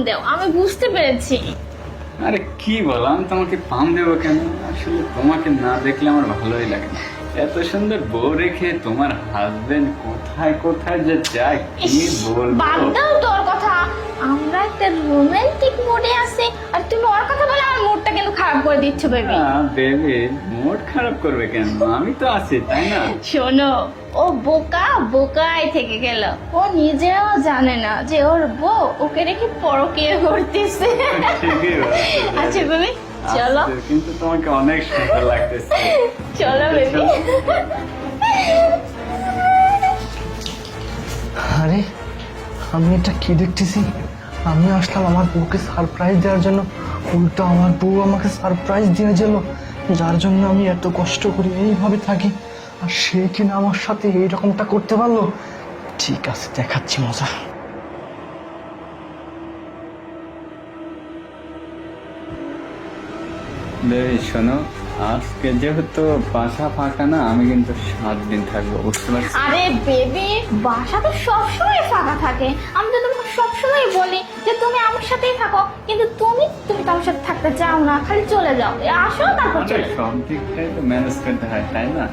দাও, আমি বুঝতে পেরেছি। আরে কি বলো, আমি তোমাকে পাম দেবো কেন? আসলে তোমাকে না দেখলে আমার ভালোই লাগে না। এত সুন্দর বউ রেখে তোমার হাজবেন্ড কোথায় কোথায় যে যায় কি বলবো। বাদ দাও তোর কথা, আমরা একটা রোমান্টিক মোডে আছি আর তুমি ওর কথা বলে আমার মুডটা কিন্তু খারাপ করে দিচ্ছ বেবি। বেবি মুড খারাপ করবে কেন? আমি তো আছি, তাই না? শোনো, ও বোকাই থেকে গেল। ও নিজেও জানে না যে ওর বউ ওকে রেখে পরকীয়া করতেছে। ঠিকই বলেছো। আচ্ছা বেবি চলো। কিন্তু তোমাকে অনেক সুন্দর লাগতেছে। চলো বেবি। আরে আমি এটা কি দেখতেছি? আমি আসলাম আমার বউকে সারপ্রাইজ দেওয়ার জন্য, উল্টো আমার বউ আমাকে সারপ্রাইজ দিয়ে গেল, যার জন্য আমি এত কষ্ট করি এইভাবে থাকি, আর সে কিনা আমার সাথে এইরকমটা করতে পারলো। ঠিক আছে, দেখাচ্ছি মজা। বেবি শোনো, আজকে যেহেতু বাসা ফাঁকা না, আমি কিন্তু 7 দিন থাকবো, বুঝতে পারছি? আরে বেবি, বাসা তো সবসময় ফাঁকা থাকে। আমি তো তোমাকে সবসময় বলি যে তুমি আমার সাথেই থাকো, কিন্তু তুমি তো আমার সাথে থাকতে চাও না, খালি চলে যাও। আসো তারপর আরে চলে যাও। সব দিকটাই তো ম্যানেজ করতে হয়, তাই না?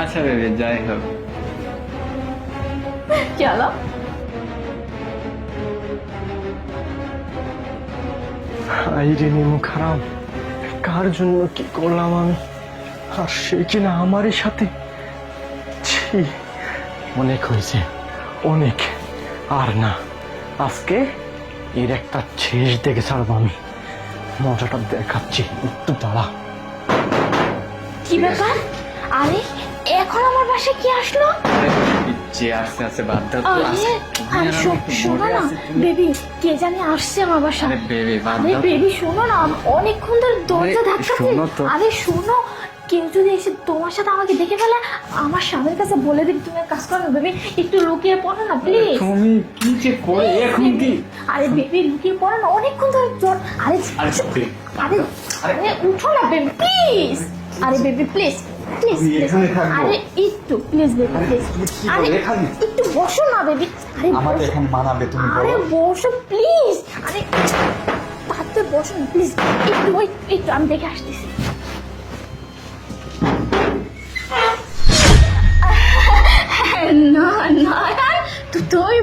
আচ্ছা বেবি, যাই হোক। চলো। আইরে নিমু খারাপ, কার জন্য কি করলাম আমি, আর সে কিনা আমারই সাথে। ছি, অনেক হয়েছে, অনেক। আর না, আজকে এর একটা শেষ দেখে ছাড়বো আমি। মজাটা দেখাচ্ছি, একটু দাঁড়া। কি ব্যাপার? আরে এখন আমার বাসায় কি আসলো? যে আস্তে আস্তে বাদ দাও তো, আরে আস্তে। আরে শোনো না বেবি, কে জানি আসছে আমার বাসায়। আরে বেবি বাদ আরে দাও। বেবি শোনো না, অনেকক্ষণ ধরে দরজা আরে ধাক্কাচ্ছে। শোনো তো। আরে শোনো, কেউ যদি এসে তোমার সাথে আমাকে দেখে ফেলে, আমার স্বামীর কাছে বলে দিবি তুমি এক কাজ করো না বেবি, একটু লুকিয়ে পড়ো না প্লিজ। তুমি কি যে করে এখন কি? আরে বেবি লুকিয়ে পড়ো না, অনেকক্ষণ ধরে জ্বর। আরে আরে আরে আরে উঠো না বেবি প্লিজ। আরে বেবি প্লিজ প্লিজ। তুমি এখানে থাকবো? আরে একটু প্লিজ বেবি প্লিজ। কি আরে বলে এখানে? একটু বসো না বেবি। আরে আমাকে বসো। এখানে মানাবে তুমি আরে বলো? বসো প্লিজ। আরে তাতে বসো না প্লিজ, একটু ওই একটু আমি দেখে আসতেছি। না না তুমি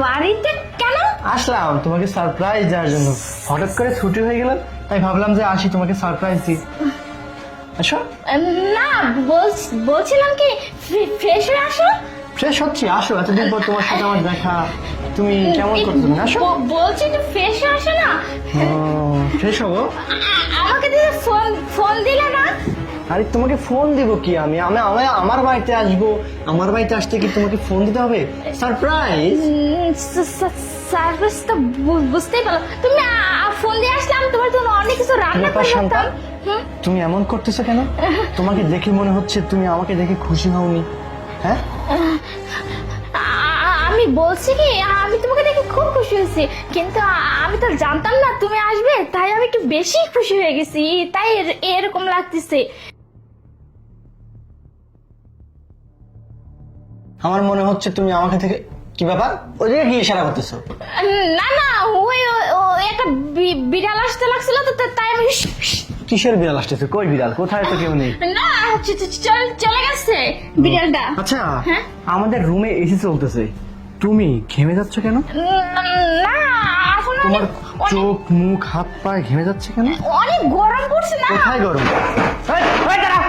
বাড়িতে কেন? আসলাম তোমাকে সারপ্রাইজ দেওয়ার জন্য, হঠাৎ করে ছুটি হয়ে গেল, তাই ভাবলাম যে আসি তোমাকে সারপ্রাইজ দিই। আচ্ছা, না বলছিলাম কি ফ্রেশ হয়ে আসো। ফ্রেশ হচ্ছি, আসো। এতদিন পর তোমার সাথে আমার দেখা, তুমি কেমন করছো? তুমি আসো। বলছি একটু ফ্রেশ হয়ে আসো না। ফ্রেশ হবো? আমাকে দিদি ফোন দিলে না? আরে তোমাকে ফোন দিব কি? আমি আমি আমি আমার বাড়িতে আসবো, আমার বাড়িতে আসতে কি তোমাকে ফোন দিতে হবে? সারপ্রাইজ। সার্ভিস তো বুঝতেই পারো তুমি। ফোন দিয়ে আসলাম, তোমার জন্য অনেক কিছু রান্না ব্যাপার করে শান্তা, রাখতাম। হুম? তুমি এমন করতেছো কেন? তোমাকে দেখে মনে হচ্ছে তুমি আমাকে দেখে খুশি হওনি। হ্যাঁ, আমি বলছি কি, আমি তোমাকে দেখে খুব খুশি হয়েছি, কিন্তু আমি তো জানতাম না তুমি আসবে, তাই আমি একটু বেশি খুশি হয়ে গেছি, তাই এরকম লাগতেছে। আমার মনে হচ্ছে তুমি আমাকে থেকে কি ব্যাপার, ওদিকে কি ইশারা করতেছো? না না ওই একটা বিড়াল আসতে লাগছিল তো, তাই আমি কিসের বিড়াল আসতেছে? কই বিড়াল? কোথায়? তো কেউ নেই। না চলে গেছে বিড়ালটা। আচ্ছা, হ্যাঁ? আমাদের রুমে এসি চলতেছে, তুমি ঘেমে যাচ্ছ কেন? না এখন তোমার চোখ মুখ হাত পা ঘেমে যাচ্ছে কেন? অনেক গরম পড়ছে না। কোথায় গরম? এই, এই দাঁড়াও।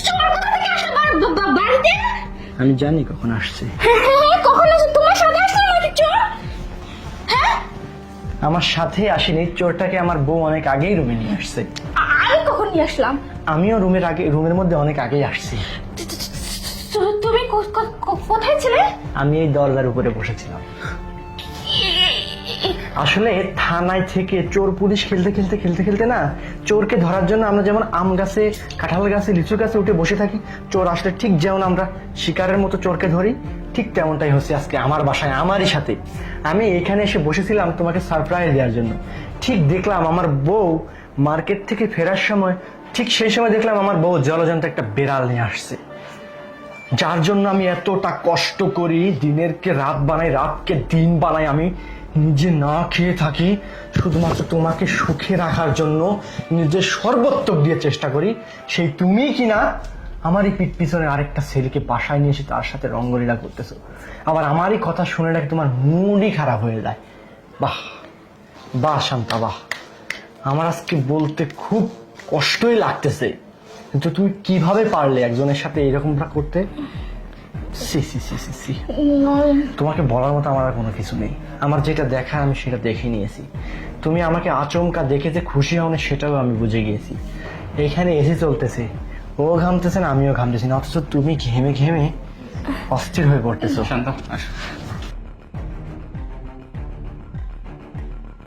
চোর কোথা থেকে আসলো বাড়িতে? আমি জানি কখন আসছে। হ্যাঁ, কখন আসলো? তোমার সাথে আসলো নাকি চোর? হ্যাঁ, আমার সাথে আসেনি, চোরটাকে আমার বউ অনেক আগেই রুমে নিয়ে আসছে। আমি কখন নিয়ে আসলাম? আমিও রুমের মধ্যে অনেক আগেই আসছি। তুমি কোথায় ছিলে? আমি এই দরজার উপরে বসেছিলাম। আসলে থানায় থেকে চোর পুলিশ খেলতে খেলতে খেলতে খেলতে না, চোরকে ধরার জন্য আমরা যেমন আম গাছে, কাঁঠাল গাছে, লিচু গাছে উঠে বসে থাকি, চোর আসলে ঠিক যেমন আমরা শিকারের মতো চোরকে ধরি, ঠিক তেমনটাই হচ্ছে আজকে আমার বাসায় আমারই সাথে। আমি এখানে এসে বসেছিলাম তোমাকে সারপ্রাইজ দেওয়ার জন্য। ঠিক দেখলাম আমার বউ মার্কেট থেকে ফেরার সময়, ঠিক সেই সময় দেখলাম আমার বউ জলজন্ত একটা বিড়াল নিয়ে আসছে। যার জন্য আমি এতটা কষ্ট করি, দিনেরকে রাত বানাই, রাতকে দিন বানাই, আমি নিজে না খেয়ে থাকি শুধুমাত্র তোমাকে সুখে রাখার জন্য, নিজের সর্বোত্তক দিয়ে চেষ্টা করি, সেই তুমি কিনা আমারই পিঠ পিছনে আরেকটা ছেলেকে বাসায় নিয়ে এসে তার সাথে রঙ্গলীলা করতেছো। আবার আমারই কথা শুনে নাকি তোমার মুডই খারাপ হয়ে যায়। বাহ বাহ শান্তা, বাহ। আমার আজকে বলতে খুব কষ্টই লাগতেছে, কিন্তু তুমি কিভাবে পারলে একজনের সাথে এরকমটা করতে? সি সি সি সি সি। তোমাকে বলার মতো আমার আর কোনো কিছু নেই। আমার যেটা দেখার আমি সেটা দেখে নিয়েছি। তুমি আমাকে আচমকা দেখে যে খুশি হও না সেটাও আমি বুঝে গিয়েছি। এইখানে এসি চলতেছে, ও ঘামতেছে না, আমিও ঘামতেছি না, অথচ তুমি ঘেমে ঘেমে অস্থির হয়ে পড়তেছো। শান্ত আসো।